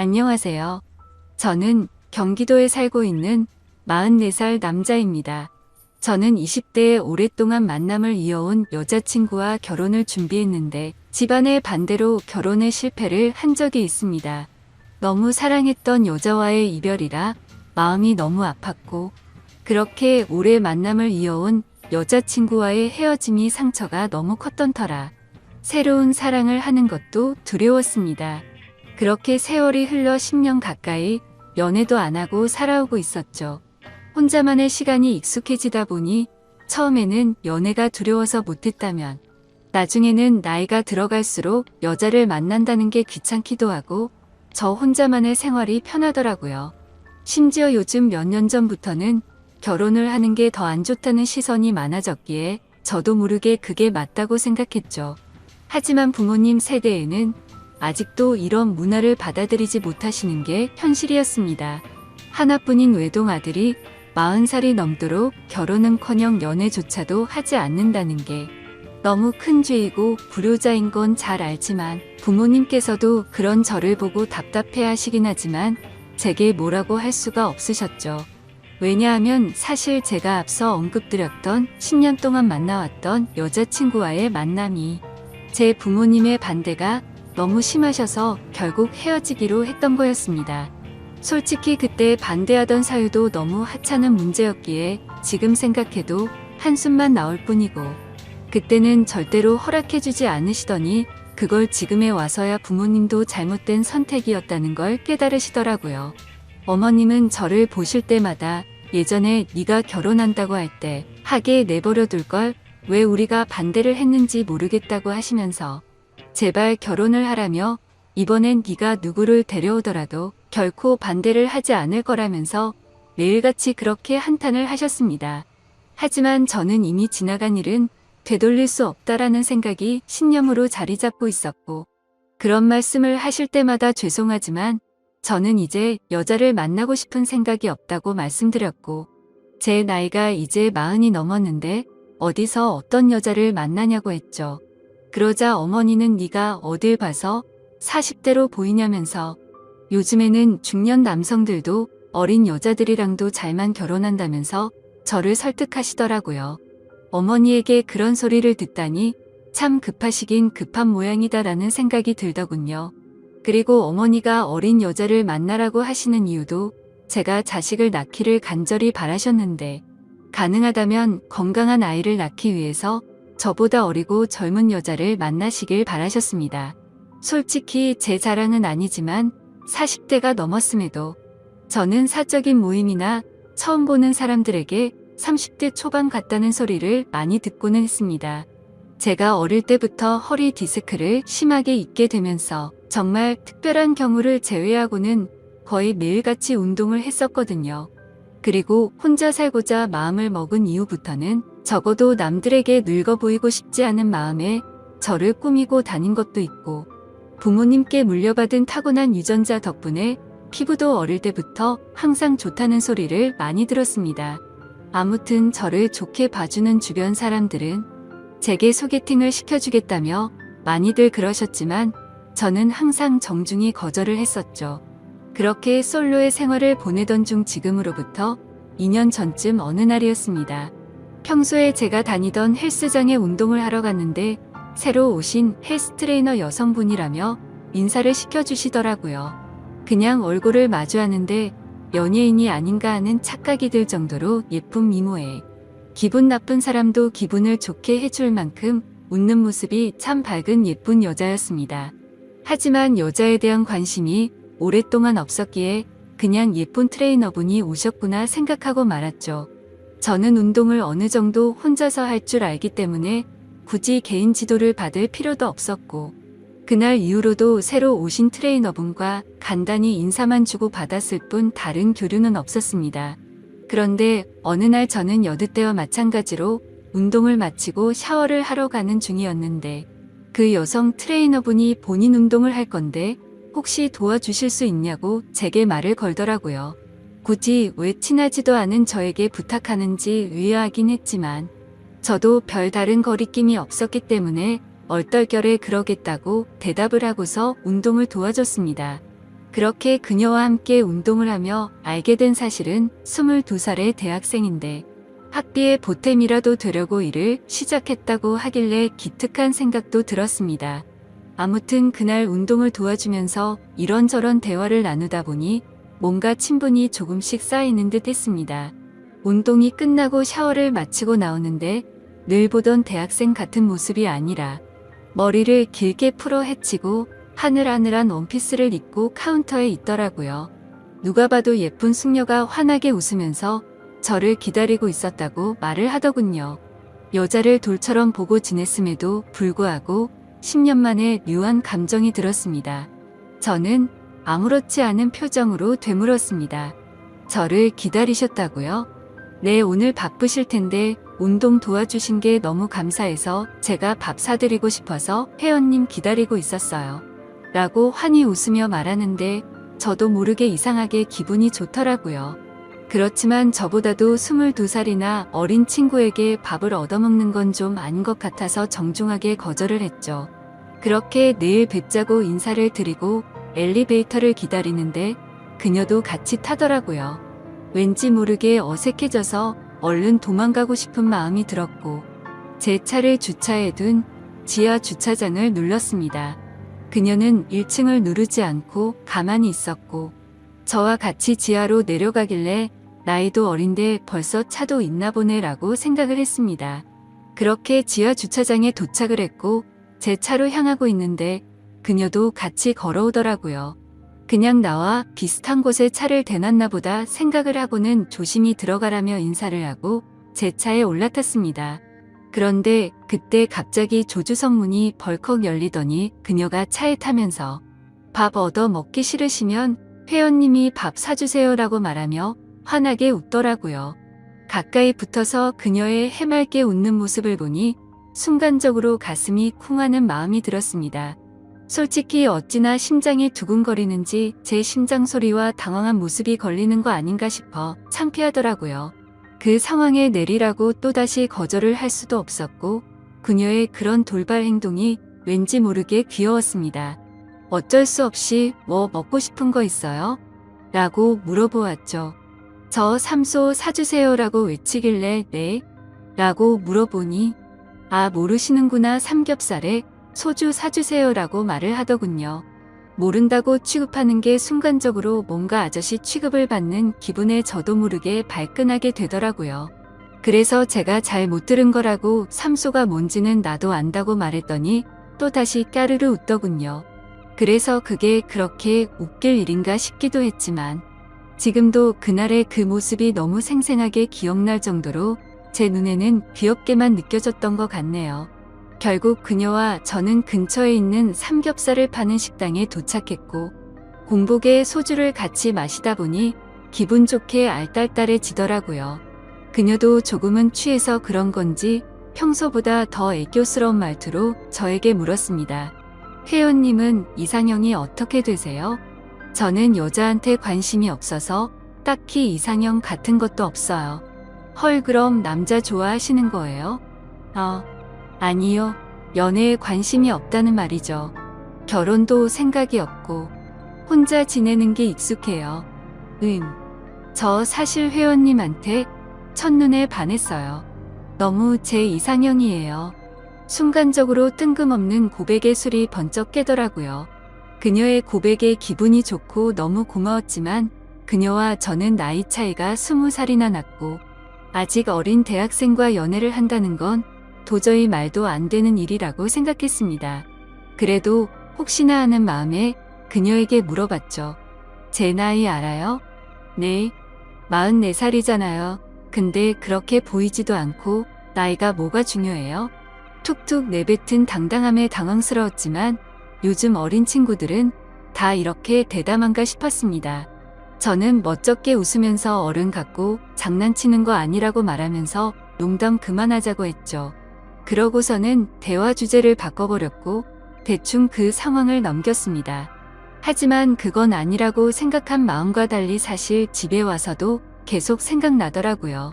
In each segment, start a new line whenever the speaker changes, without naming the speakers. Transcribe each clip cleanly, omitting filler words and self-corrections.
안녕하세요. 저는 경기도에 살고 있는 44살 남자입니다. 저는 20대에 오랫동안 만남을 이어온 여자친구와 결혼을 준비했는데 집안의 반대로 결혼에 실패를 한 적이 있습니다. 너무 사랑했던 여자와의 이별이라 마음이 너무 아팠고 그렇게 오래 만남을 이어온 여자친구와의 헤어짐이 상처가 너무 컸던 터라 새로운 사랑을 하는 것도 두려웠습니다. 그렇게 세월이 흘러 10년 가까이 연애도 안 하고 살아오고 있었죠. 혼자만의 시간이 익숙해지다 보니 처음에는 연애가 두려워서 못했다면 나중에는 나이가 들어갈수록 여자를 만난다는 게 귀찮기도 하고 저 혼자만의 생활이 편하더라고요. 심지어 요즘 몇 년 전부터는 결혼을 하는 게 더 안 좋다는 시선이 많아졌기에 저도 모르게 그게 맞다고 생각했죠. 하지만 부모님 세대에는 아직도 이런 문화를 받아들이지 못하시는 게 현실이었습니다. 하나뿐인 외동아들이 40살이 넘도록 결혼은커녕 연애조차도 하지 않는다는 게 너무 큰 죄이고 불효자인 건 잘 알지만 부모님께서도 그런 저를 보고 답답해 하시긴 하지만 제게 뭐라고 할 수가 없으셨죠. 왜냐하면 사실 제가 앞서 언급드렸던 10년 동안 만나왔던 여자친구와의 만남이 제 부모님의 반대가 너무 심하셔서 결국 헤어지기로 했던 거였습니다. 솔직히 그때 반대하던 사유도 너무 하찮은 문제였기에 지금 생각해도 한숨만 나올 뿐이고 그때는 절대로 허락해주지 않으시더니 그걸 지금에 와서야 부모님도 잘못된 선택이었다는 걸 깨달으시더라고요. 어머님은 저를 보실 때마다 예전에 네가 결혼한다고 할 때 하게 내버려 둘 걸 왜 우리가 반대를 했는지 모르겠다고 하시면서 제발 결혼을 하라며 이번엔 네가 누구를 데려오더라도 결코 반대를 하지 않을 거라면서 매일같이 그렇게 한탄을 하셨습니다. 하지만 저는 이미 지나간 일은 되돌릴 수 없다라는 생각이 신념으로 자리 잡고 있었고 그런 말씀을 하실 때마다 죄송하지만 저는 이제 여자를 만나고 싶은 생각이 없다고 말씀드렸고 제 나이가 이제 40이 넘었는데 어디서 어떤 여자를 만나냐고 했죠. 그러자 어머니는 네가 어딜 봐서 40대로 보이냐면서 요즘에는 중년 남성들도 어린 여자들이랑도 잘만 결혼한다면서 저를 설득하시더라고요. 어머니에게 그런 소리를 듣다니 참 급하시긴 급한 모양이다라는 생각이 들더군요. 그리고 어머니가 어린 여자를 만나라고 하시는 이유도 제가 자식을 낳기를 간절히 바라셨는데 가능하다면 건강한 아이를 낳기 위해서 저보다 어리고 젊은 여자를 만나시길 바라셨습니다. 솔직히 제 자랑은 아니지만 40대가 넘었음에도 저는 사적인 모임이나 처음 보는 사람들에게 30대 초반 같다는 소리를 많이 듣고는 했습니다. 제가 어릴 때부터 허리 디스크를 심하게 입게 되면서 정말 특별한 경우를 제외하고는 거의 매일같이 운동을 했었거든요. 그리고 혼자 살고자 마음을 먹은 이후부터는 적어도 남들에게 늙어 보이고 싶지 않은 마음에 저를 꾸미고 다닌 것도 있고 부모님께 물려받은 타고난 유전자 덕분에 피부도 어릴 때부터 항상 좋다는 소리를 많이 들었습니다. 아무튼 저를 좋게 봐주는 주변 사람들은 제게 소개팅을 시켜주겠다며 많이들 그러셨지만 저는 항상 정중히 거절을 했었죠. 그렇게 솔로의 생활을 보내던 중 지금으로부터 2년 전쯤 어느 날이었습니다. 평소에 제가 다니던 헬스장에 운동을 하러 갔는데 새로 오신 헬스 트레이너 여성분이라며 인사를 시켜주시더라고요. 그냥 얼굴을 마주하는데 연예인이 아닌가 하는 착각이 들 정도로 예쁜 미모에 기분 나쁜 사람도 기분을 좋게 해줄 만큼 웃는 모습이 참 밝은 예쁜 여자였습니다. 하지만 여자에 대한 관심이 오랫동안 없었기에 그냥 예쁜 트레이너분이 오셨구나 생각하고 말았죠. 저는 운동을 어느 정도 혼자서 할 줄 알기 때문에 굳이 개인 지도를 받을 필요도 없었고 그날 이후로도 새로 오신 트레이너분과 간단히 인사만 주고 받았을 뿐 다른 교류는 없었습니다. 그런데 어느 날 저는 여느 때와 마찬가지로 운동을 마치고 샤워를 하러 가는 중이었는데 그 여성 트레이너분이 본인 운동을 할 건데 혹시 도와주실 수 있냐고 제게 말을 걸더라고요. 굳이 왜 친하지도 않은 저에게 부탁하는지 의아하긴 했지만 저도 별 다른 거리낌이 없었기 때문에 얼떨결에 그러겠다고 대답을 하고서 운동을 도와줬습니다. 그렇게 그녀와 함께 운동을 하며 알게 된 사실은 22살의 대학생인데 학비의 보탬이라도 되려고 일을 시작했다고 하길래 기특한 생각도 들었습니다. 아무튼 그날 운동을 도와주면서 이런저런 대화를 나누다 보니 뭔가 친분이 조금씩 쌓이는 듯 했습니다. 운동이 끝나고 샤워를 마치고 나오는데 늘 보던 대학생 같은 모습이 아니라 머리를 길게 풀어 헤치고 하늘하늘한 원피스를 입고 카운터에 있더라고요. 누가 봐도 예쁜 숙녀가 환하게 웃으면서 저를 기다리고 있었다고 말을 하더군요. 여자를 돌처럼 보고 지냈음에도 불구하고 10년 만에 묘한 감정이 들었습니다. 저는 아무렇지 않은 표정으로 되물었습니다. 저를 기다리셨다고요? 네, 오늘 바쁘실 텐데 운동 도와주신 게 너무 감사해서 제가 밥 사드리고 싶어서 회원님 기다리고 있었어요. 라고 환히 웃으며 말하는데 저도 모르게 이상하게 기분이 좋더라고요. 그렇지만 저보다도 22살이나 어린 친구에게 밥을 얻어먹는 건 좀 아닌 것 같아서 정중하게 거절을 했죠. 그렇게 내일 뵙자고 인사를 드리고 엘리베이터를 기다리는데 그녀도 같이 타더라고요. 왠지 모르게 어색해져서 얼른 도망가고 싶은 마음이 들었고 제 차를 주차해 둔 지하 주차장을 눌렀습니다. 그녀는 1층을 누르지 않고 가만히 있었고 저와 같이 지하로 내려가길래 나이도 어린데 벌써 차도 있나 보네라고 생각을 했습니다. 그렇게 지하 주차장에 도착을 했고 제 차로 향하고 있는데 그녀도 같이 걸어오더라고요. 그냥 나와 비슷한 곳에 차를 대놨나 보다 생각을 하고는 조심히 들어가라며 인사를 하고 제 차에 올라탔습니다. 그런데 그때 갑자기 조주석 문이 벌컥 열리더니 그녀가 차에 타면서 밥 얻어 먹기 싫으시면 회원님이 밥 사주세요라고 말하며 환하게 웃더라고요. 가까이 붙어서 그녀의 해맑게 웃는 모습을 보니 순간적으로 가슴이 쿵하는 마음이 들었습니다. 솔직히 어찌나 심장이 두근거리는지 제 심장 소리와 당황한 모습이 걸리는 거 아닌가 싶어 창피하더라고요. 그 상황에 내리라고 또다시 거절을 할 수도 없었고 그녀의 그런 돌발 행동이 왠지 모르게 귀여웠습니다. 어쩔 수 없이 뭐 먹고 싶은 거 있어요? 라고 물어보았죠. 저 삼소 사주세요라고 외치길래 네? 라고 물어보니 아 모르시는구나 삼겹살에 소주 사주세요라고 말을 하더군요. 모른다고 취급하는 게 순간적으로 뭔가 아저씨 취급을 받는 기분에 저도 모르게 발끈하게 되더라고요. 그래서 제가 잘 못 들은 거라고 삼소가 뭔지는 나도 안다고 말했더니 또다시 까르르 웃더군요. 그래서 그게 그렇게 웃길 일인가 싶기도 했지만 지금도 그날의 그 모습이 너무 생생하게 기억날 정도로 제 눈에는 귀엽게만 느껴졌던 것 같네요. 결국 그녀와 저는 근처에 있는 삼겹살을 파는 식당에 도착했고 공복에 소주를 같이 마시다 보니 기분 좋게 알딸딸해지더라고요. 그녀도 조금은 취해서 그런 건지 평소보다 더 애교스러운 말투로 저에게 물었습니다. 회원님은 이상형이 어떻게 되세요? 저는 여자한테 관심이 없어서 딱히 이상형 같은 것도 없어요. 헐 그럼 남자 좋아하시는 거예요? 아니요. 연애에 관심이 없다는 말이죠. 결혼도 생각이 없고 혼자 지내는 게 익숙해요. 저 사실 회원님한테 첫눈에 반했어요. 너무 제 이상형이에요. 순간적으로 뜬금없는 고백의 술이 번쩍 깨더라고요. 그녀의 고백에 기분이 좋고 너무 고마웠지만 그녀와 저는 나이 차이가 20살이나 났고 아직 어린 대학생과 연애를 한다는 건 도저히 말도 안 되는 일이라고 생각했습니다. 그래도 혹시나 하는 마음에 그녀에게 물어봤죠. 제 나이 알아요? 네, 44살이잖아요. 근데 그렇게 보이지도 않고 나이가 뭐가 중요해요? 툭툭 내뱉은 당당함에 당황스러웠지만 요즘 어린 친구들은 다 이렇게 대담한가 싶었습니다. 저는 멋쩍게 웃으면서 어른 같고 장난치는 거 아니라고 말하면서 농담 그만하자고 했죠. 그러고서는 대화 주제를 바꿔버렸고 대충 그 상황을 넘겼습니다. 하지만 그건 아니라고 생각한 마음과 달리 사실 집에 와서도 계속 생각나더라고요.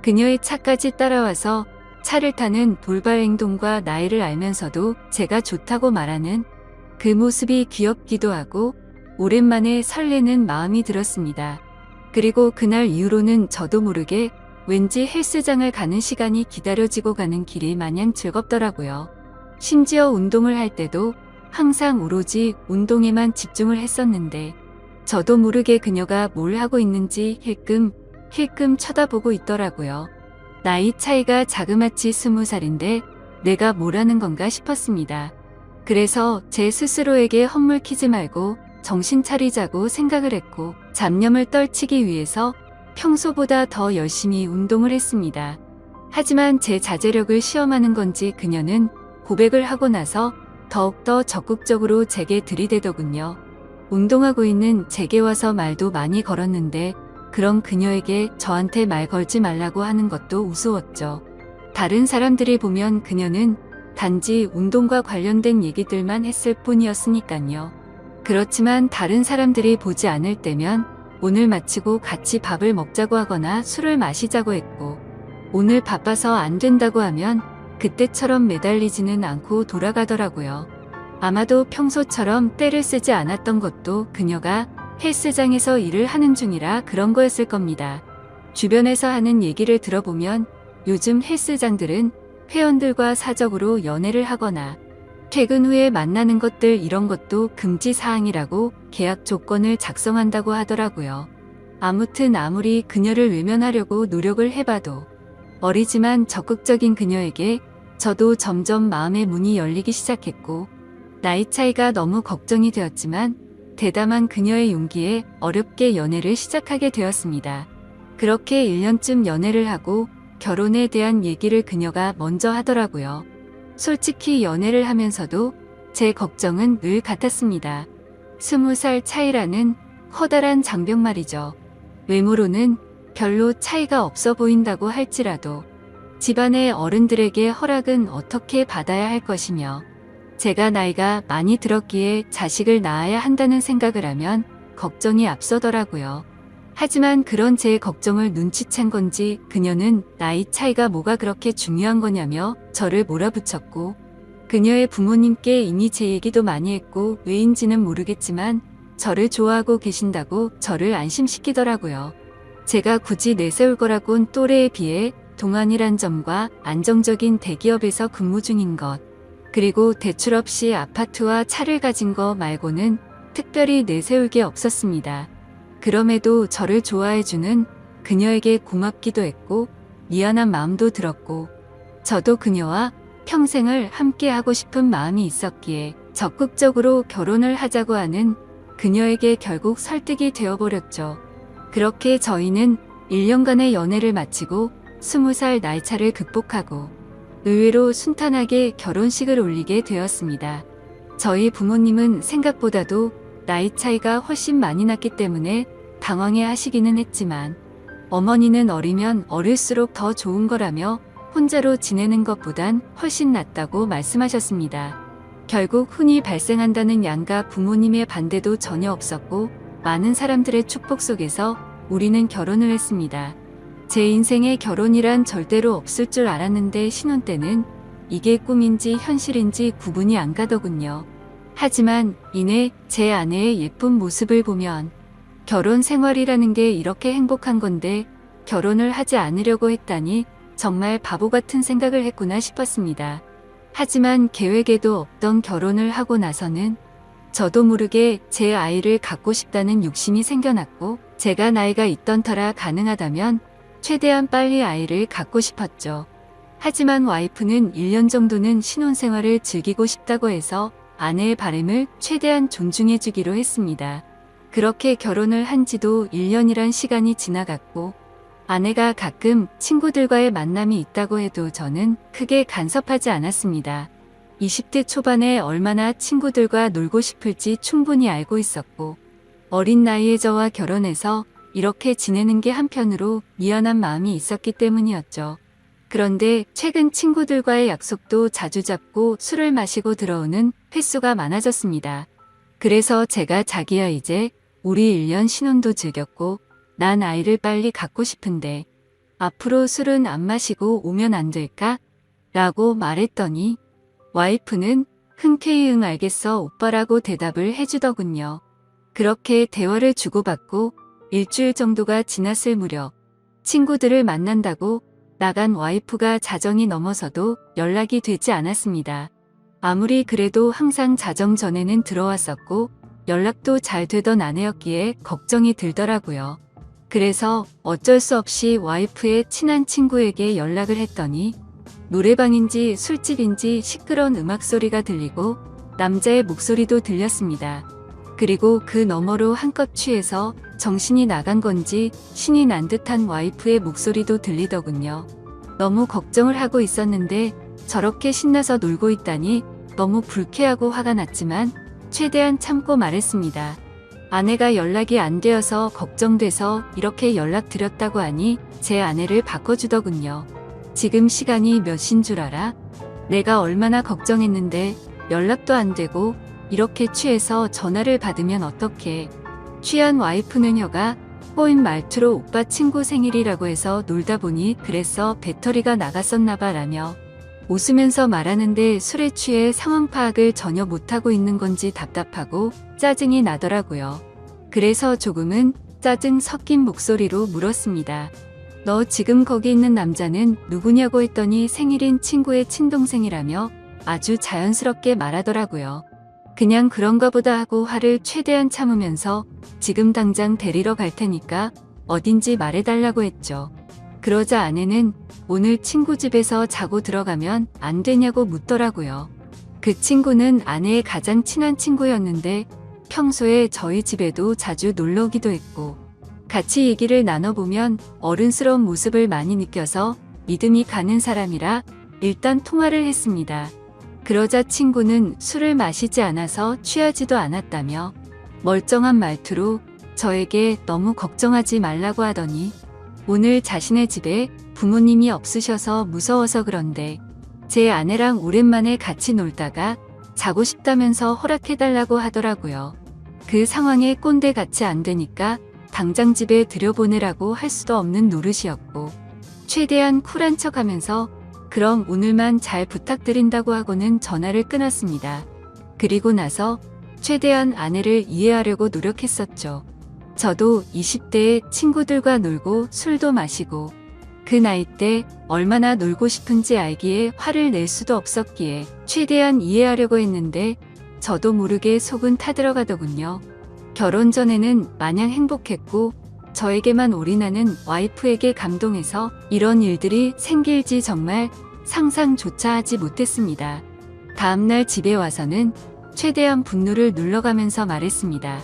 그녀의 차까지 따라와서 차를 타는 돌발 행동과 나이를 알면서도 제가 좋다고 말하는 그 모습이 귀엽기도 하고 오랜만에 설레는 마음이 들었습니다. 그리고 그날 이후로는 저도 모르게 왠지 헬스장을 가는 시간이 기다려지고 가는 길이 마냥 즐겁더라고요. 심지어 운동을 할 때도 항상 오로지 운동에만 집중을 했었는데 저도 모르게 그녀가 뭘 하고 있는지 힐끔 쳐다보고 있더라고요. 나이 차이가 자그마치 20살인데 내가 뭘 하는 건가 싶었습니다. 그래서 제 스스로에게 헛물키지 말고 정신 차리자고 생각을 했고 잡념을 떨치기 위해서 평소보다 더 열심히 운동을 했습니다. 하지만 제 자제력을 시험하는 건지 그녀는 고백을 하고 나서 더욱더 적극적으로 제게 들이대더군요. 운동하고 있는 제게 와서 말도 많이 걸었는데 그럼 그녀에게 저한테 말 걸지 말라고 하는 것도 우스웠죠. 다른 사람들이 보면 그녀는 단지 운동과 관련된 얘기들만 했을 뿐이었으니까요. 그렇지만 다른 사람들이 보지 않을 때면 오늘 마치고 같이 밥을 먹자고 하거나 술을 마시자고 했고 오늘 바빠서 안 된다고 하면 그때처럼 매달리지는 않고 돌아가더라고요. 아마도 평소처럼 때를 쓰지 않았던 것도 그녀가 헬스장에서 일을 하는 중이라 그런 거였을 겁니다. 주변에서 하는 얘기를 들어보면 요즘 헬스장들은 회원들과 사적으로 연애를 하거나 퇴근 후에 만나는 것들 이런 것도 금지 사항이라고 계약 조건을 작성한다고 하더라고요. 아무튼 아무리 그녀를 외면하려고 노력을 해봐도 어리지만 적극적인 그녀에게 저도 점점 마음의 문이 열리기 시작했고 나이 차이가 너무 걱정이 되었지만 대담한 그녀의 용기에 어렵게 연애를 시작하게 되었습니다. 그렇게 1년쯤 연애를 하고 결혼에 대한 얘기를 그녀가 먼저 하더라고요. 솔직히 연애를 하면서도 제 걱정은 늘 같았습니다. 20살 차이라는 커다란 장벽 말이죠. 외모로는 별로 차이가 없어 보인다고 할지라도 집안의 어른들에게 허락은 어떻게 받아야 할 것이며 제가 나이가 많이 들었기에 자식을 낳아야 한다는 생각을 하면 걱정이 앞서더라고요. 하지만 그런 제 걱정을 눈치챈 건지 그녀는 나이 차이가 뭐가 그렇게 중요한 거냐며 저를 몰아붙였고 그녀의 부모님께 이미 제 얘기도 많이 했고 왜인지는 모르겠지만 저를 좋아하고 계신다고 저를 안심시키더라고요. 제가 굳이 내세울 거라곤 또래에 비해 동안이란 점과 안정적인 대기업에서 근무 중인 것 그리고 대출 없이 아파트와 차를 가진 거 말고는 특별히 내세울 게 없었습니다. 그럼에도 저를 좋아해주는 그녀에게 고맙기도 했고 미안한 마음도 들었고 저도 그녀와 평생을 함께하고 싶은 마음이 있었기에 적극적으로 결혼을 하자고 하는 그녀에게 결국 설득이 되어버렸죠. 그렇게 저희는 1년간의 연애를 마치고 20살 나이차를 극복하고 의외로 순탄하게 결혼식을 올리게 되었습니다. 저희 부모님은 생각보다도 나이 차이가 훨씬 많이 났기 때문에 당황해 하시기는 했지만 어머니는 어리면 어릴수록 더 좋은 거라며 혼자로 지내는 것보단 훨씬 낫다고 말씀하셨습니다. 결국 혼이 발생한다는 양가 부모님의 반대도 전혀 없었고 많은 사람들의 축복 속에서 우리는 결혼을 했습니다. 제 인생에 결혼이란 절대로 없을 줄 알았는데 신혼 때는 이게 꿈인지 현실인지 구분이 안 가더군요. 하지만 이내 제 아내의 예쁜 모습을 보면 결혼 생활이라는 게 이렇게 행복한 건데 결혼을 하지 않으려고 했다니 정말 바보 같은 생각을 했구나 싶었습니다. 하지만 계획에도 없던 결혼을 하고 나서는 저도 모르게 제 아이를 갖고 싶다는 욕심이 생겨났고 제가 나이가 있던 터라 가능하다면 최대한 빨리 아이를 갖고 싶었죠. 하지만 와이프는 1년 정도는 신혼생활을 즐기고 싶다고 해서 아내의 바람을 최대한 존중해 주기로 했습니다. 그렇게 결혼을 한 지도 1년이란 시간이 지나갔고 아내가 가끔 친구들과의 만남이 있다고 해도 저는 크게 간섭하지 않았습니다. 20대 초반에 얼마나 친구들과 놀고 싶을지 충분히 알고 있었고 어린 나이에 저와 결혼해서 이렇게 지내는 게 한편으로 미안한 마음이 있었기 때문이었죠. 그런데 최근 친구들과의 약속도 자주 잡고 술을 마시고 들어오는 횟수가 많아졌습니다. 그래서 제가 자기야 이제 우리 1년 신혼도 즐겼고 난 아이를 빨리 갖고 싶은데 앞으로 술은 안 마시고 오면 안 될까? 라고 말했더니 와이프는 흔쾌히 응 알겠어 오빠라고 대답을 해주더군요. 그렇게 대화를 주고받고 일주일 정도가 지났을 무렵 친구들을 만난다고 나간 와이프가 자정이 넘어서도 연락이 되지 않았습니다. 아무리 그래도 항상 자정 전에는 들어왔었고 연락도 잘 되던 아내였기에 걱정이 들더라고요. 그래서 어쩔 수 없이 와이프의 친한 친구에게 연락을 했더니 노래방인지 술집인지 시끄러운 음악 소리가 들리고 남자의 목소리도 들렸습니다. 그리고 그 너머로 한껏 취해서 정신이 나간 건지 신이 난 듯한 와이프의 목소리도 들리더군요. 너무 걱정을 하고 있었는데 저렇게 신나서 놀고 있다니 너무 불쾌하고 화가 났지만 최대한 참고 말했습니다. 아내가 연락이 안 되어서 걱정돼서 이렇게 연락드렸다고 하니 제 아내를 바꿔주더군요. 지금 시간이 몇 시인 줄 알아? 내가 얼마나 걱정했는데 연락도 안 되고 이렇게 취해서 전화를 받으면 어떡해. 취한 와이프는 혀가 꼬인 말투로 오빠 친구 생일이라고 해서 놀다 보니 그래서 배터리가 나갔었나봐 라며 웃으면서 말하는데 술에 취해 상황 파악을 전혀 못하고 있는 건지 답답하고 짜증이 나더라고요. 그래서 조금은 짜증 섞인 목소리로 물었습니다. 너 지금 거기 있는 남자는 누구냐고 했더니 생일인 친구의 친동생이라며 아주 자연스럽게 말하더라고요. 그냥 그런가 보다 하고 화를 최대한 참으면서 지금 당장 데리러 갈 테니까 어딘지 말해달라고 했죠. 그러자 아내는 오늘 친구 집에서 자고 들어가면 안 되냐고 묻더라고요. 그 친구는 아내의 가장 친한 친구였는데 평소에 저희 집에도 자주 놀러 오기도 했고 같이 얘기를 나눠보면 어른스러운 모습을 많이 느껴서 믿음이 가는 사람이라 일단 통화를 했습니다. 그러자 친구는 술을 마시지 않아서 취하지도 않았다며 멀쩡한 말투로 저에게 너무 걱정하지 말라고 하더니 오늘 자신의 집에 부모님이 없으셔서 무서워서 그런데 제 아내랑 오랜만에 같이 놀다가 자고 싶다면서 허락해달라고 하더라고요. 그 상황에 꼰대같이 안 되니까 당장 집에 들여보내라고 할 수도 없는 노릇이었고 최대한 쿨한 척하면서 그럼 오늘만 잘 부탁드린다고 하고는 전화를 끊었습니다. 그리고 나서 최대한 아내를 이해하려고 노력했었죠. 저도 20대에 친구들과 놀고 술도 마시고 그 나이 때 얼마나 놀고 싶은지 알기에 화를 낼 수도 없었기에 최대한 이해하려고 했는데 저도 모르게 속은 타들어가더군요. 결혼 전에는 마냥 행복했고 저에게만 올인하는 와이프에게 감동해서 이런 일들이 생길지 정말 상상조차 하지 못했습니다. 다음날 집에 와서는 최대한 분노를 눌러가면서 말했습니다.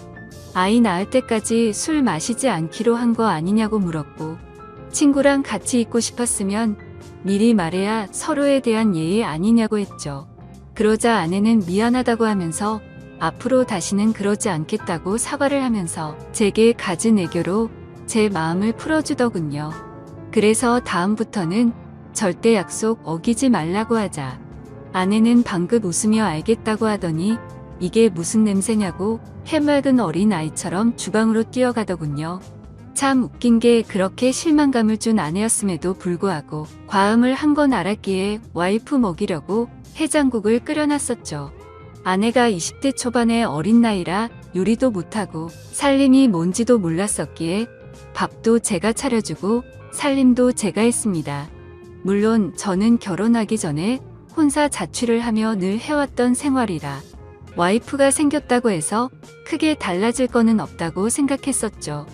아이 낳을 때까지 술 마시지 않기로 한 거 아니냐고 물었고 친구랑 같이 있고 싶었으면 미리 말해야 서로에 대한 예의 아니냐고 했죠. 그러자 아내는 미안하다고 하면서 앞으로 다시는 그러지 않겠다고 사과를 하면서 제게 갖은 애교로 제 마음을 풀어주더군요. 그래서 다음부터는 절대 약속 어기지 말라고 하자. 아내는 방긋 웃으며 알겠다고 하더니 이게 무슨 냄새냐고 해맑은 어린아이처럼 주방으로 뛰어가더군요. 참 웃긴 게 그렇게 실망감을 준 아내였음에도 불구하고 과음을 한 건 알았기에 와이프 먹이려고 해장국을 끓여놨었죠. 아내가 20대 초반의 어린 나이라 요리도 못하고 살림이 뭔지도 몰랐었기에 밥도 제가 차려주고 살림도 제가 했습니다. 물론 저는 결혼하기 전에 혼사 자취를 하며 늘 해왔던 생활이라 와이프가 생겼다고 해서 크게 달라질 거는 없다고 생각했었죠.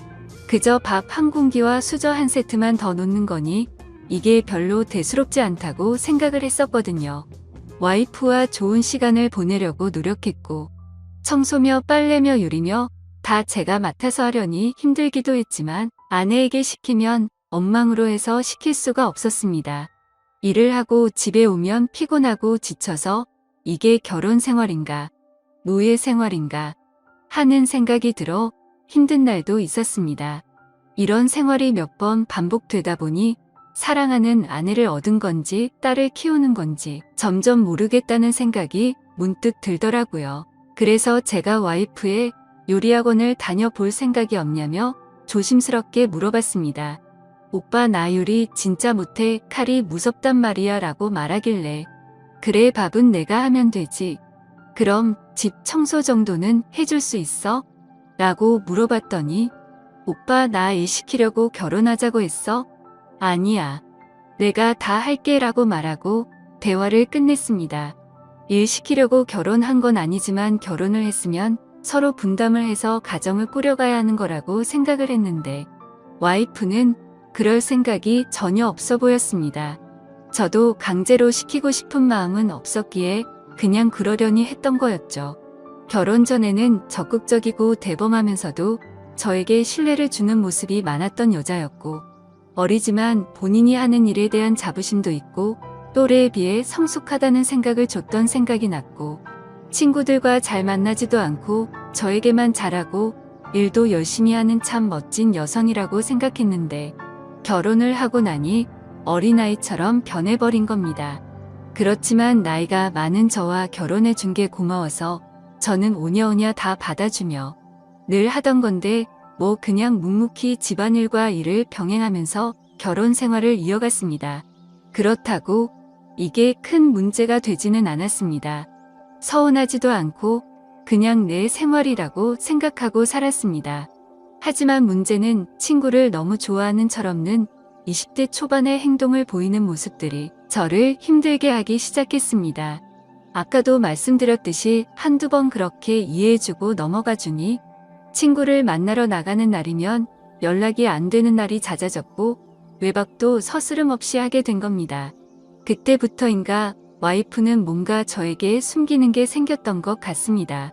그저 밥 한 공기와 수저 한 세트만 더 놓는 거니 이게 별로 대수롭지 않다고 생각을 했었거든요. 와이프와 좋은 시간을 보내려고 노력했고 청소며 빨래며 요리며 다 제가 맡아서 하려니 힘들기도 했지만 아내에게 시키면 엉망으로 해서 시킬 수가 없었습니다. 일을 하고 집에 오면 피곤하고 지쳐서 이게 결혼 생활인가 노예 생활인가 하는 생각이 들어 힘든 날도 있었습니다. 이런 생활이 몇 번 반복되다 보니 사랑하는 아내를 얻은 건지 딸을 키우는 건지 점점 모르겠다는 생각이 문득 들더라고요. 그래서 제가 와이프의 요리학원을 다녀볼 생각이 없냐며 조심스럽게 물어봤습니다. 오빠 나 요리 진짜 못해 칼이 무섭단 말이야 라고 말하길래 그래 밥은 내가 하면 되지. 그럼 집 청소 정도는 해줄 수 있어? 라고 물어봤더니 오빠 나 일 시키려고 결혼하자고 했어? 아니야. 내가 다 할게 라고 말하고 대화를 끝냈습니다. 일 시키려고 결혼한 건 아니지만 결혼을 했으면 서로 분담을 해서 가정을 꾸려가야 하는 거라고 생각을 했는데 와이프는 그럴 생각이 전혀 없어 보였습니다. 저도 강제로 시키고 싶은 마음은 없었기에 그냥 그러려니 했던 거였죠. 결혼 전에는 적극적이고 대범하면서도 저에게 신뢰를 주는 모습이 많았던 여자였고 어리지만 본인이 하는 일에 대한 자부심도 있고 또래에 비해 성숙하다는 생각을 줬던 생각이 났고 친구들과 잘 만나지도 않고 저에게만 잘하고 일도 열심히 하는 참 멋진 여성이라고 생각했는데 결혼을 하고 나니 어린아이처럼 변해버린 겁니다. 그렇지만 나이가 많은 저와 결혼해 준 게 고마워서 저는 오냐오냐 다 받아주며 늘 하던 건데 뭐 그냥 묵묵히 집안일과 일을 병행하면서 결혼 생활을 이어갔습니다. 그렇다고 이게 큰 문제가 되지는 않았습니다. 서운하지도 않고 그냥 내 생활이라고 생각하고 살았습니다. 하지만 문제는 친구를 너무 좋아하는 철없는 20대 초반의 행동을 보이는 모습들이 저를 힘들게 하기 시작했습니다. 아까도 말씀드렸듯이 한두 번 그렇게 이해해주고 넘어가주니 친구를 만나러 나가는 날이면 연락이 안 되는 날이 잦아졌고 외박도 서스름없이 하게 된 겁니다. 그때부터인가 와이프는 뭔가 저에게 숨기는 게 생겼던 것 같습니다.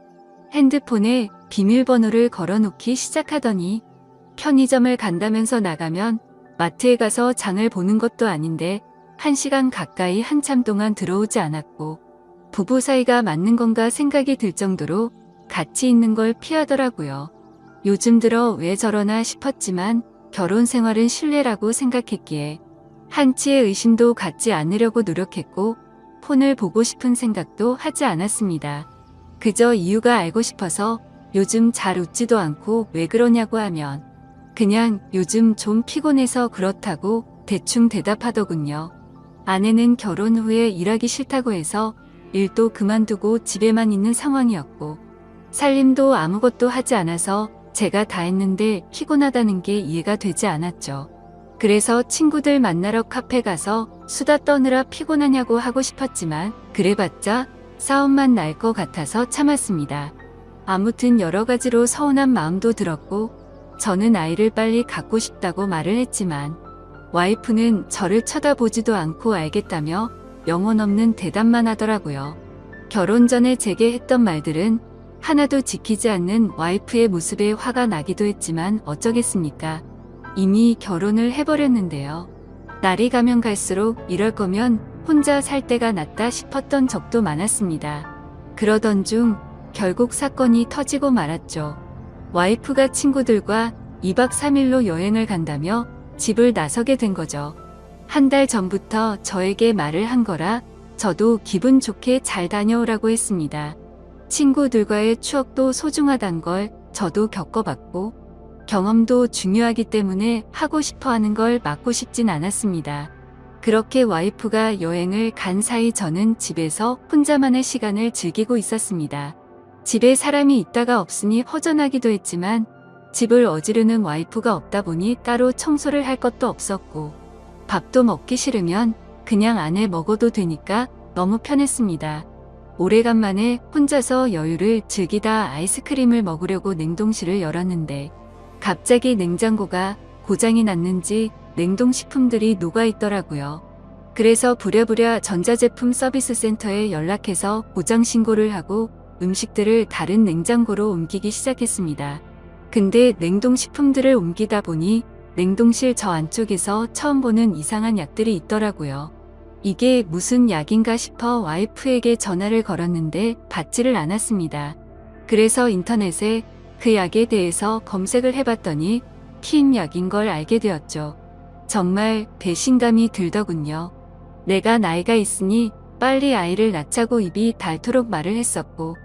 핸드폰에 비밀번호를 걸어놓기 시작하더니 편의점을 간다면서 나가면 마트에 가서 장을 보는 것도 아닌데 1시간 가까이 한참 동안 들어오지 않았고 부부 사이가 맞는 건가 생각이 들 정도로 같이 있는 걸 피하더라고요. 요즘 들어 왜 저러나 싶었지만 결혼 생활은 신뢰라고 생각했기에 한치의 의심도 갖지 않으려고 노력했고 폰을 보고 싶은 생각도 하지 않았습니다. 그저 이유가 알고 싶어서 요즘 잘 웃지도 않고 왜 그러냐고 하면 그냥 요즘 좀 피곤해서 그렇다고 대충 대답하더군요. 아내는 결혼 후에 일하기 싫다고 해서 일도 그만두고 집에만 있는 상황이었고 살림도 아무것도 하지 않아서 제가 다 했는데 피곤하다는 게 이해가 되지 않았죠. 그래서 친구들 만나러 카페 가서 수다 떠느라 피곤하냐고 하고 싶었지만 그래봤자 싸움만 날 것 같아서 참았습니다. 아무튼 여러 가지로 서운한 마음도 들었고 저는 아이를 빨리 갖고 싶다고 말을 했지만 와이프는 저를 쳐다보지도 않고 알겠다며 영혼 없는 대답만 하더라고요. 결혼 전에 제게 했던 말들은 하나도 지키지 않는 와이프의 모습에 화가 나기도 했지만 어쩌겠습니까? 이미 결혼을 해버렸는데요. 날이 가면 갈수록 이럴 거면 혼자 살 때가 낫다 싶었던 적도 많았습니다. 그러던 중 결국 사건이 터지고 말았죠. 와이프가 친구들과 2박 3일로 여행을 간다며 집을 나서게 된 거죠. 한 달 전부터 저에게 말을 한 거라 저도 기분 좋게 잘 다녀오라고 했습니다. 친구들과의 추억도 소중하단 걸 저도 겪어봤고 경험도 중요하기 때문에 하고 싶어 하는 걸 막고 싶진 않았습니다. 그렇게 와이프가 여행을 간 사이 저는 집에서 혼자만의 시간을 즐기고 있었습니다. 집에 사람이 있다가 없으니 허전하기도 했지만 집을 어지르는 와이프가 없다 보니 따로 청소를 할 것도 없었고 밥도 먹기 싫으면 그냥 안에 먹어도 되니까 너무 편했습니다. 오래간만에 혼자서 여유를 즐기다 아이스크림을 먹으려고 냉동실을 열었는데 갑자기 냉장고가 고장이 났는지 냉동식품들이 녹아있더라고요. 그래서 부랴부랴 전자제품 서비스 센터에 연락해서 고장 신고를 하고 음식들을 다른 냉장고로 옮기기 시작했습니다. 근데 냉동식품들을 옮기다 보니 냉동실 저 안쪽에서 처음 보는 이상한 약들이 있더라고요. 이게 무슨 약인가 싶어 와이프에게 전화를 걸었는데 받지를 않았습니다. 그래서 인터넷에 그 약에 대해서 검색을 해봤더니 피임약인 걸 알게 되었죠. 정말 배신감이 들더군요. 내가 나이가 있으니 빨리 아이를 낳자고 입이 닳도록 말을 했었고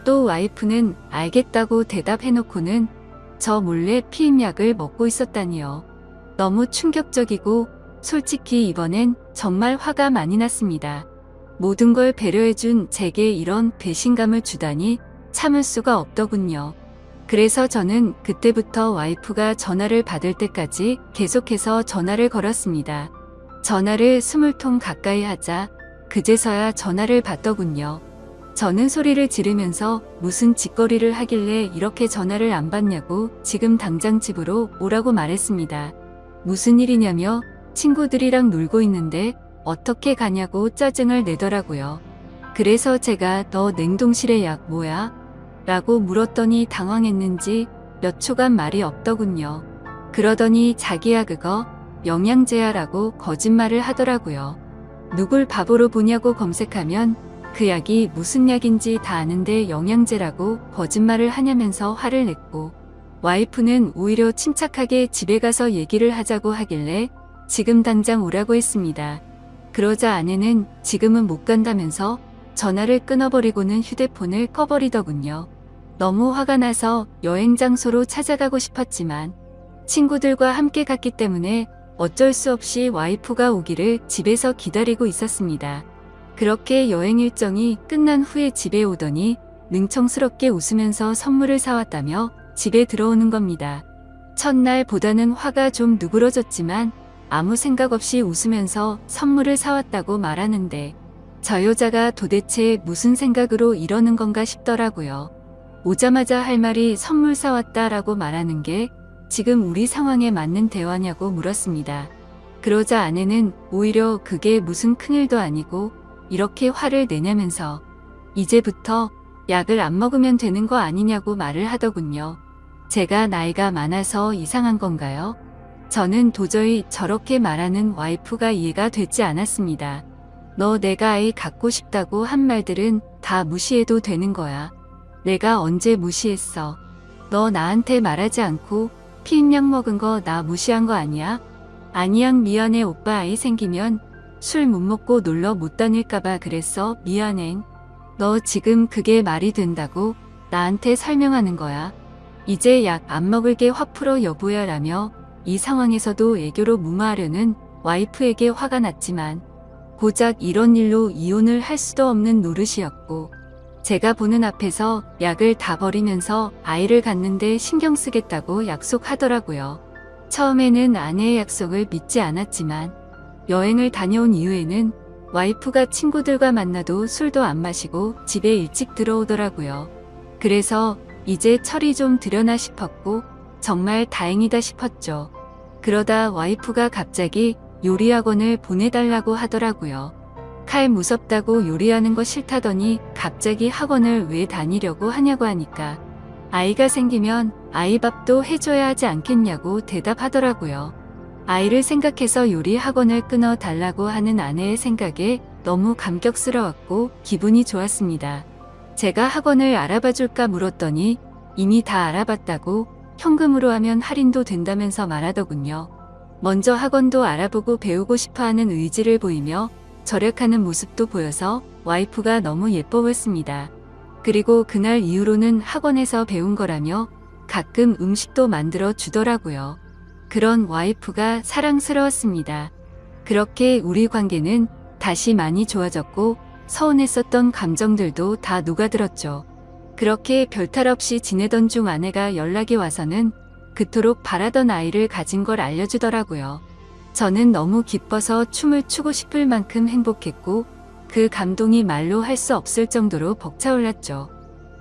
또 와이프는 알겠다고 대답해놓고는 저 몰래 피임약을 먹고 있었다니요. 너무 충격적이고 솔직히 이번엔 정말 화가 많이 났습니다. 모든 걸 배려해준 제게 이런 배신감을 주다니 참을 수가 없더군요. 그래서 저는 그때부터 와이프가 전화를 받을 때까지 계속해서 전화를 걸었습니다. 전화를 20통 가까이 하자 그제서야 전화를 받더군요. 저는 소리를 지르면서 무슨 짓거리를 하길래 이렇게 전화를 안 받냐고 지금 당장 집으로 오라고 말했습니다. 무슨 일이냐며 친구들이랑 놀고 있는데 어떻게 가냐고 짜증을 내더라고요. 그래서 제가 너 냉동실에 약 뭐야? 라고 물었더니 당황했는지 몇 초간 말이 없더군요. 그러더니 자기야 그거 영양제야 라고 거짓말을 하더라고요. 누굴 바보로 보냐고 검색하면 그 약이 무슨 약인지 다 아는데 영양제라고 거짓말을 하냐면서 화를 냈고 와이프는 오히려 침착하게 집에 가서 얘기를 하자고 하길래 지금 당장 오라고 했습니다. 그러자 아내는 지금은 못 간다면서 전화를 끊어버리고는 휴대폰을 꺼버리더군요. 너무 화가 나서 여행 장소로 찾아가고 싶었지만 친구들과 함께 갔기 때문에 어쩔 수 없이 와이프가 오기를 집에서 기다리고 있었습니다. 그렇게 여행 일정이 끝난 후에 집에 오더니 능청스럽게 웃으면서 선물을 사왔다며 집에 들어오는 겁니다. 첫날보다는 화가 좀 누그러졌지만 아무 생각 없이 웃으면서 선물을 사왔다고 말하는데 저 여자가 도대체 무슨 생각으로 이러는 건가 싶더라고요. 오자마자 할 말이 선물 사왔다라고 말하는 게 지금 우리 상황에 맞는 대화냐고 물었습니다. 그러자 아내는 오히려 그게 무슨 큰일도 아니고 이렇게 화를 내냐면서 이제부터 약을 안 먹으면 되는 거 아니냐고 말을 하더군요. 제가 나이가 많아서 이상한 건가요? 저는 도저히 저렇게 말하는 와이프가 이해가 되지 않았습니다. 너 내가 아이 갖고 싶다고 한 말들은 다 무시해도 되는 거야. 내가 언제 무시했어? 너 나한테 말하지 않고 피임약 먹은 거 나 무시한 거 아니야? 아니야 미안해 오빠 아이 생기면 술 못 먹고 놀러 못 다닐까봐 그랬어 미안해. 너 지금 그게 말이 된다고 나한테 설명하는 거야. 이제 약 안 먹을게 화 풀어 여보야 라며 이 상황에서도 애교로 무마하려는 와이프에게 화가 났지만 고작 이런 일로 이혼을 할 수도 없는 노릇이었고 제가 보는 앞에서 약을 다 버리면서 아이를 갖는데 신경 쓰겠다고 약속하더라고요. 처음에는 아내의 약속을 믿지 않았지만 여행을 다녀온 이후에는 와이프가 친구들과 만나도 술도 안 마시고 집에 일찍 들어오더라고요. 그래서 이제 철이 좀 들여나 싶었고 정말 다행이다 싶었죠. 그러다 와이프가 갑자기 요리학원을 보내달라고 하더라고요. 칼 무섭다고 요리하는 거 싫다더니 갑자기 학원을 왜 다니려고 하냐고 하니까 아이가 생기면 아이 밥도 해줘야 하지 않겠냐고 대답하더라고요. 아이를 생각해서 요리 학원을 끊어 달라고 하는 아내의 생각에 너무 감격스러웠고 기분이 좋았습니다. 제가 학원을 알아봐 줄까 물었더니 이미 다 알아봤다고 현금으로 하면 할인도 된다면서 말하더군요. 먼저 학원도 알아보고 배우고 싶어하는 의지를 보이며 절약하는 모습도 보여서 와이프가 너무 예뻐 보였습니다. 그리고 그날 이후로는 학원에서 배운 거라며 가끔 음식도 만들어 주더라고요. 그런 와이프가 사랑스러웠습니다. 그렇게 우리 관계는 다시 많이 좋아졌고 서운했었던 감정들도 다 녹아들었죠. 그렇게 별탈 없이 지내던 중 아내가 연락이 와서는 그토록 바라던 아이를 가진 걸 알려주더라고요. 저는 너무 기뻐서 춤을 추고 싶을 만큼 행복했고 그 감동이 말로 할 수 없을 정도로 벅차올랐죠.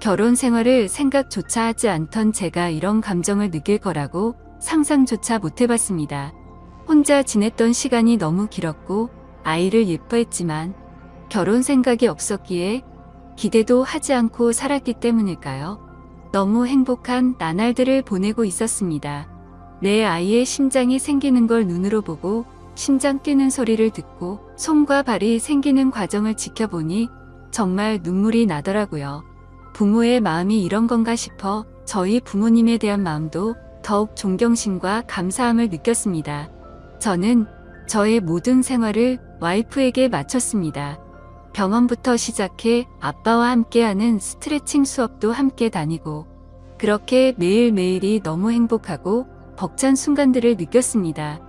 결혼 생활을 생각조차 하지 않던 제가 이런 감정을 느낄 거라고 상상조차 못 해봤습니다. 혼자 지냈던 시간이 너무 길었고 아이를 예뻐했지만 결혼 생각이 없었기에 기대도 하지 않고 살았기 때문일까요? 너무 행복한 나날들을 보내고 있었습니다. 내 아이의 심장이 생기는 걸 눈으로 보고 심장 뛰는 소리를 듣고 손과 발이 생기는 과정을 지켜보니 정말 눈물이 나더라고요. 부모의 마음이 이런 건가 싶어 저희 부모님에 대한 마음도 더욱 존경심과 감사함을 느꼈습니다. 저는 저의 모든 생활을 와이프에게 마쳤습니다. 병원부터 시작해 아빠와 함께하는 스트레칭 수업도 함께 다니고 그렇게 매일매일이 너무 행복하고 벅찬 순간들을 느꼈습니다.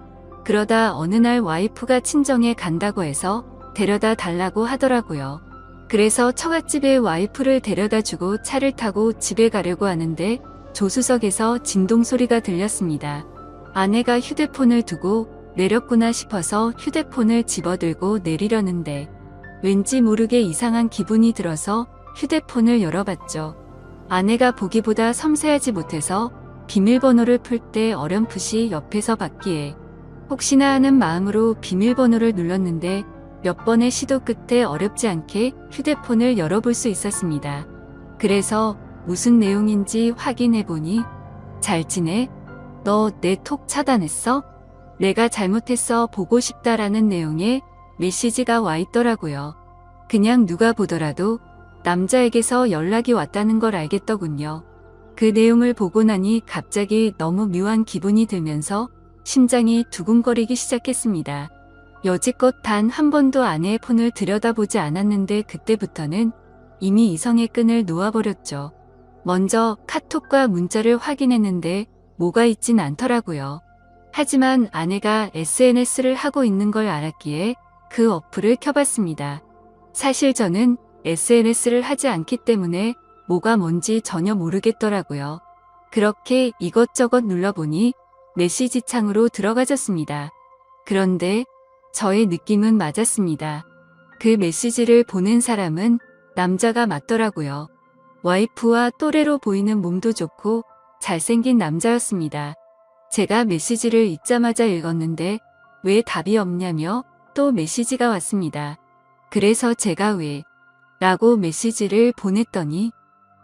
그러다 어느 날 와이프가 친정에 간다고 해서 데려다 달라고 하더라고요. 그래서 처갓집에 와이프를 데려다 주고 차를 타고 집에 가려고 하는데 조수석에서 진동 소리가 들렸습니다. 아내가 휴대폰을 두고 내렸구나 싶어서 휴대폰을 집어들고 내리려는데 왠지 모르게 이상한 기분이 들어서 휴대폰을 열어봤죠. 아내가 보기보다 섬세하지 못해서 비밀번호를 풀 때 어렴풋이 옆에서 봤기에 혹시나 하는 마음으로 비밀번호를 눌렀는데 몇 번의 시도 끝에 어렵지 않게 휴대폰을 열어볼 수 있었습니다. 그래서 무슨 내용인지 확인해보니 잘 지내? 너 내 톡 차단했어? 내가 잘못했어 보고 싶다라는 내용의 메시지가 와 있더라고요. 그냥 누가 보더라도 남자에게서 연락이 왔다는 걸 알겠더군요. 그 내용을 보고 나니 갑자기 너무 묘한 기분이 들면서 심장이 두근거리기 시작했습니다. 여지껏 단 한 번도 아내의 폰을 들여다보지 않았는데 그때부터는 이미 이성의 끈을 놓아버렸죠. 먼저 카톡과 문자를 확인했는데 뭐가 있진 않더라고요. 하지만 아내가 SNS를 하고 있는 걸 알았기에 그 어플을 켜봤습니다. 사실 저는 SNS를 하지 않기 때문에 뭐가 뭔지 전혀 모르겠더라고요. 그렇게 이것저것 눌러보니 메시지 창으로 들어가졌습니다. 그런데 저의 느낌은 맞았습니다. 그 메시지를 보낸 사람은 남자가 맞더라고요. 와이프와 또래로 보이는 몸도 좋고 잘생긴 남자였습니다. 제가 메시지를 읽자마자 읽었는데 왜 답이 없냐며 또 메시지가 왔습니다. 그래서 제가 왜? 라고 메시지를 보냈더니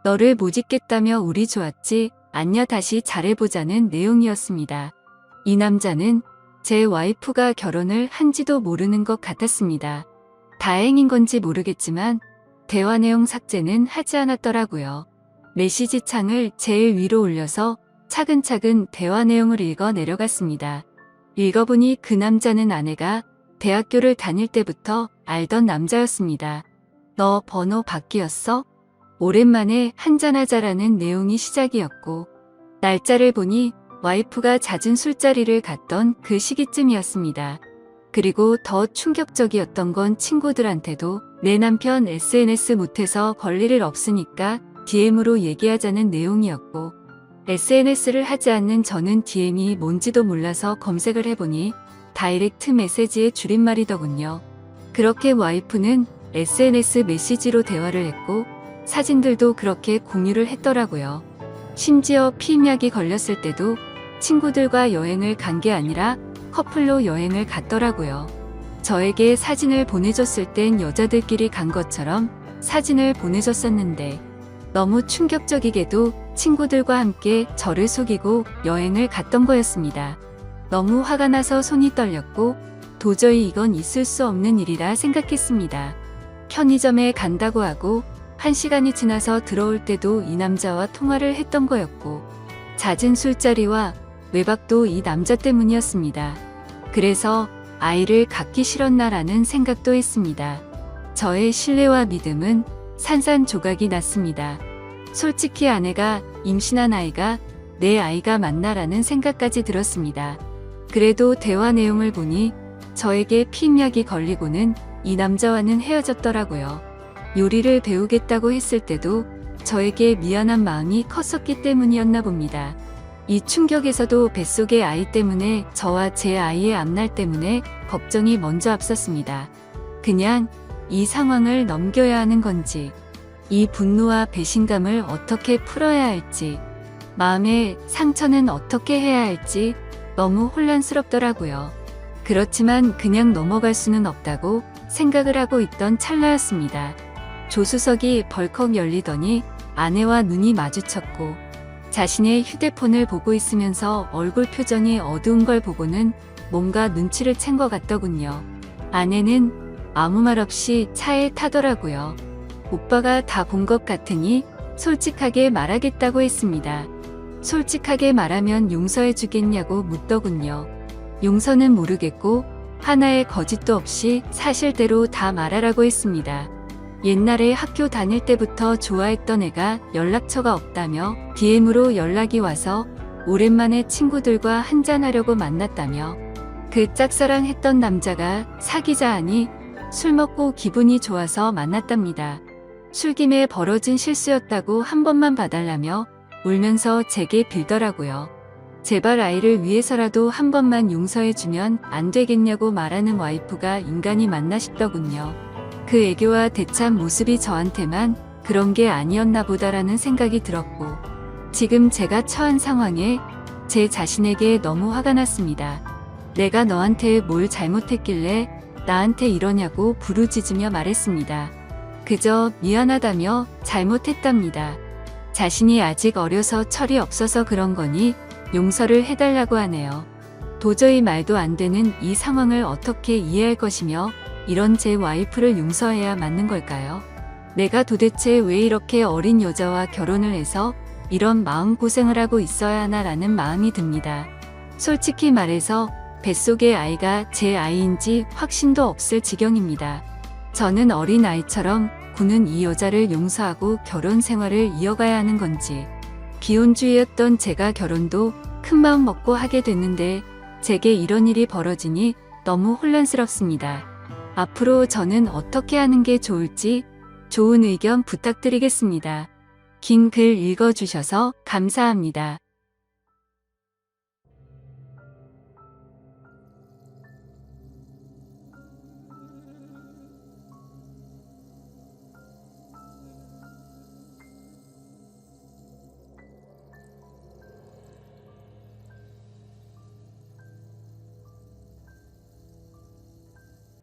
너를 못 잊겠다며 우리 좋았지 않냐 다시 잘해보자는 내용이었습니다. 이 남자는 제 와이프가 결혼을 한지도 모르는 것 같았습니다. 다행인 건지 모르겠지만 대화 내용 삭제는 하지 않았더라고요. 메시지 창을 제일 위로 올려서 차근차근 대화 내용을 읽어 내려갔습니다. 읽어보니 그 남자는 아내가 대학교를 다닐 때부터 알던 남자였습니다. 너 번호 바뀌었어? 오랜만에 한잔하자라는 내용이 시작이었고 날짜를 보니 와이프가 잦은 술자리를 갔던 그 시기쯤이었습니다. 그리고 더 충격적이었던 건 친구들한테도 내 남편 SNS 못해서 걸릴 일 없으니까 DM으로 얘기하자는 내용이었고 SNS를 하지 않는 저는 DM이 뭔지도 몰라서 검색을 해보니 다이렉트 메시지의 줄임말이더군요. 그렇게 와이프는 SNS 메시지로 대화를 했고 사진들도 그렇게 공유를 했더라고요. 심지어 피임약이 걸렸을 때도 친구들과 여행을 간 게 아니라 커플로 여행을 갔더라고요. 저에게 사진을 보내줬을 땐 여자들끼리 간 것처럼 사진을 보내줬었는데 너무 충격적이게도 친구들과 함께 저를 속이고 여행을 갔던 거였습니다. 너무 화가 나서 손이 떨렸고 도저히 이건 있을 수 없는 일이라 생각했습니다. 편의점에 간다고 하고 1시간이 지나서 들어올 때도 이 남자와 통화를 했던 거였고 잦은 술자리와 외박도 이 남자 때문이었습니다. 그래서 아이를 갖기 싫었나라는 생각도 했습니다. 저의 신뢰와 믿음은 산산조각이 났습니다. 솔직히 아내가 임신한 아이가 내 아이가 맞나라는 생각까지 들었습니다. 그래도 대화 내용을 보니 저에게 피임약이 걸리고는 이 남자와는 헤어졌더라고요. 요리를 배우겠다고 했을 때도 저에게 미안한 마음이 컸었기 때문이었나 봅니다. 이 충격에서도 뱃속의 아이 때문에 저와 제 아이의 앞날 때문에 걱정이 먼저 앞섰습니다. 그냥 이 상황을 넘겨야 하는 건지, 이 분노와 배신감을 어떻게 풀어야 할지, 마음의 상처는 어떻게 해야 할지 너무 혼란스럽더라고요. 그렇지만 그냥 넘어갈 수는 없다고 생각을 하고 있던 찰나였습니다. 조수석이 벌컥 열리더니 아내와 눈이 마주쳤고 자신의 휴대폰을 보고 있으면서 얼굴 표정이 어두운 걸 보고는 뭔가 눈치를 챈 것 같더군요. 아내는 아무 말 없이 차에 타더라고요. 오빠가 다 본 것 같으니 솔직하게 말하겠다고 했습니다. 솔직하게 말하면 용서해 주겠냐고 묻더군요. 용서는 모르겠고 하나의 거짓도 없이 사실대로 다 말하라고 했습니다. 옛날에 학교 다닐 때부터 좋아했던 애가 연락처가 없다며 DM으로 연락이 와서 오랜만에 친구들과 한잔하려고 만났다며 그 짝사랑했던 남자가 사귀자 하니 술 먹고 기분이 좋아서 만났답니다. 술김에 벌어진 실수였다고 한 번만 봐달라며 울면서 제게 빌더라고요. 제발 아이를 위해서라도 한 번만 용서해주면 안 되겠냐고 말하는 와이프가 인간이 맞나 싶더군요. 그 애교와 대참 모습이 저한테만 그런 게 아니었나 보다라는 생각이 들었고, 지금 제가 처한 상황에 제 자신에게 너무 화가 났습니다. 내가 너한테 뭘 잘못했길래 나한테 이러냐고 부르짖으며 말했습니다. 그저 미안하다며 잘못했답니다. 자신이 아직 어려서 철이 없어서 그런 거니 용서를 해달라고 하네요. 도저히 말도 안 되는 이 상황을 어떻게 이해할 것이며 이런 제 와이프를 용서해야 맞는 걸까요? 내가 도대체 왜 이렇게 어린 여자와 결혼을 해서 이런 마음고생을 하고 있어야 하나라는 마음이 듭니다. 솔직히 말해서 뱃속의 아이가 제 아이인지 확신도 없을 지경입니다. 저는 어린 아이처럼 구는 이 여자를 용서하고 결혼 생활을 이어가야 하는 건지, 기혼주의였던 제가 결혼도 큰 마음 먹고 하게 됐는데 제게 이런 일이 벌어지니 너무 혼란스럽습니다. 앞으로 저는 어떻게 하는 게 좋을지 좋은 의견 부탁드리겠습니다. 긴 글 읽어주셔서 감사합니다.